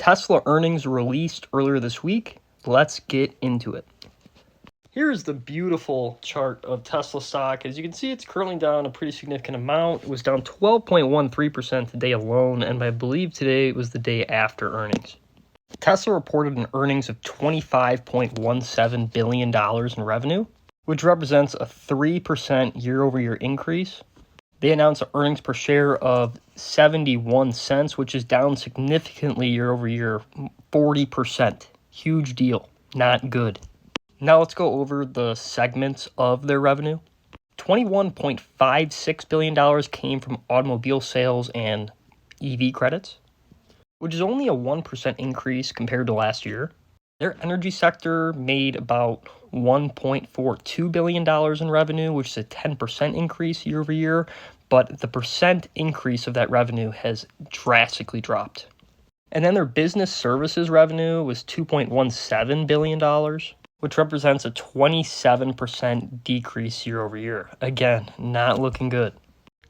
Tesla earnings released earlier this week. Let's get into it. Here's the beautiful chart of Tesla stock. As you can see, it's currently down a pretty significant amount. It was down 12.13% today alone, and I believe today was the day after earnings. Tesla reported an earnings of $25.17 billion in revenue, which represents a 3% year-over-year increase. They announced an earnings per share of 71 cents, which is down significantly year over year, 40%. Huge deal. Not good. Now let's go over the segments of their revenue. $21.56 billion came from automobile sales and EV credits, which is only a 1% increase compared to last year. Their energy sector made about $1.42 billion in revenue, which is a 10% increase year over year, but the percent increase of that revenue has drastically dropped. And then their business services revenue was $2.17 billion, which represents a 27% decrease year over year. Again, not looking good.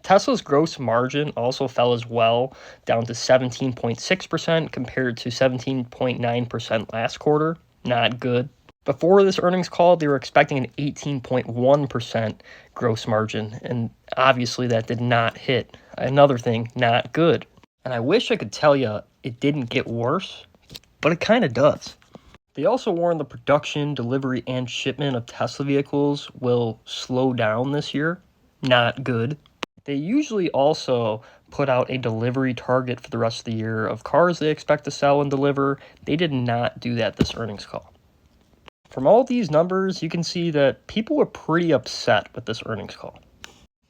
Tesla's gross margin also fell as well, down to 17.6% compared to 17.9% last quarter. Not good. Before this earnings call, they were expecting an 18.1% gross margin, and obviously that did not hit. Another thing, not good. And I wish I could tell you it didn't get worse, but it kind of does. They also warned the production, delivery, and shipment of Tesla vehicles will slow down this year. Not good. They usually also put out a delivery target for the rest of the year of cars they expect to sell and deliver. They did not do that this earnings call. From all these numbers, you can see that people were pretty upset with this earnings call.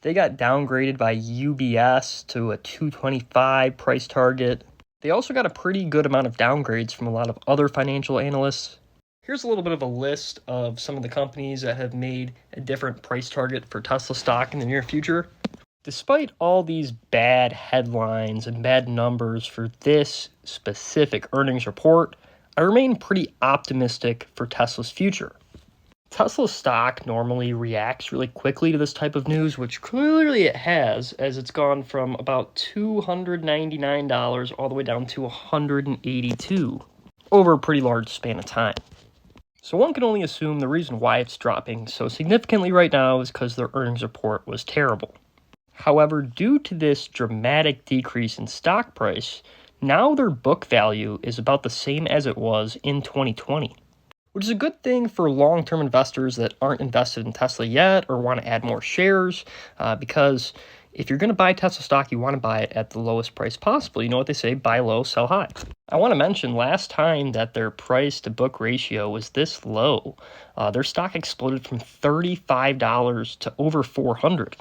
They got downgraded by UBS to a 225 price target. They also got a pretty good amount of downgrades from a lot of other financial analysts. Here's a little bit of a list of some of the companies that have made a different price target for Tesla stock in the near future. Despite all these bad headlines and bad numbers for this specific earnings report, I remain pretty optimistic for Tesla's future. Tesla's stock normally reacts really quickly to this type of news, which clearly it has, as it's gone from about $299 all the way down to $182 over a pretty large span of time. So one can only assume the reason why it's dropping so significantly right now is because their earnings report was terrible. However, due to this dramatic decrease in stock price, now their book value is about the same as it was in 2020, which is a good thing for long-term investors that aren't invested in Tesla yet or want to add more shares, because if you're going to buy Tesla stock, you want to buy it at the lowest price possible. You know what they say, buy low, sell high. I want to mention last time that their price to book ratio was this low, their stock exploded from $35 to over $400.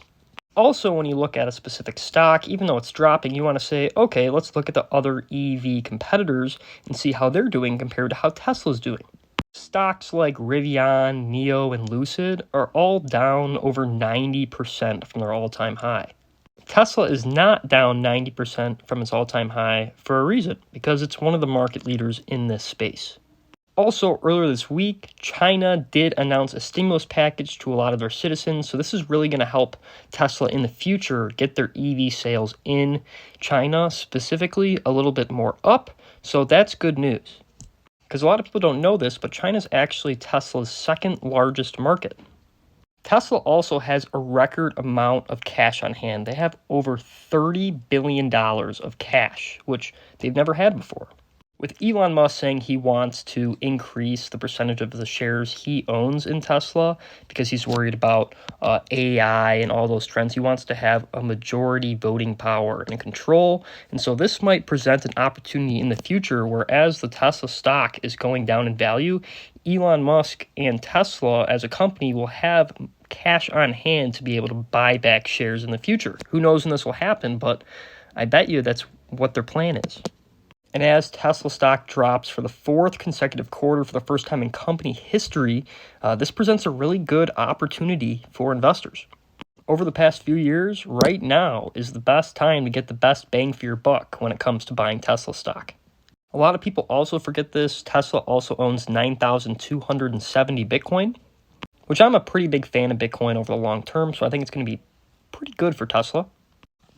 Also, when you look at a specific stock, even though it's dropping, you want to say, okay, let's look at the other EV competitors and see how they're doing compared to how Tesla's doing. Stocks like Rivian, NIO, and Lucid are all down over 90% from their all-time high. Tesla is not down 90% from its all-time high for a reason, because it's one of the market leaders in this space. Also, earlier this week, China did announce a stimulus package to a lot of their citizens, so this is really going to help Tesla in the future get their EV sales in China specifically a little bit more up, so that's good news. Because a lot of people don't know this, but China's actually Tesla's second largest market. Tesla also has a record amount of cash on hand. They have over $30 billion of cash, which they've never had before. With Elon Musk saying he wants to increase the percentage of the shares he owns in Tesla because he's worried about AI and all those trends, he wants to have a majority voting power and control. And so this might present an opportunity in the future where as the Tesla stock is going down in value, Elon Musk and Tesla as a company will have cash on hand to be able to buy back shares in the future. Who knows when this will happen, but I bet you that's what their plan is. And as Tesla stock drops for the fourth consecutive quarter for the first time in company history, this presents a really good opportunity for investors. Over the past few years, right now is the best time to get the best bang for your buck when it comes to buying Tesla stock. A lot of people also forget this. Tesla also owns 9,270 Bitcoin, which I'm a pretty big fan of Bitcoin over the long term, so I think it's going to be pretty good for Tesla.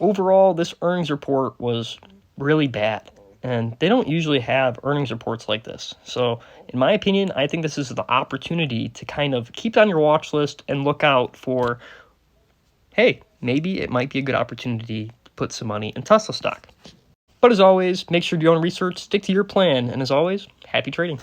Overall, this earnings report was really bad. and they don't usually have earnings reports like this. So, in my opinion, I think this is the opportunity to kind of keep it on your watch list and look out for, hey, maybe it might be a good opportunity to put some money in Tesla stock. But as always, make sure to do your own research, stick to your plan, and as always, happy trading.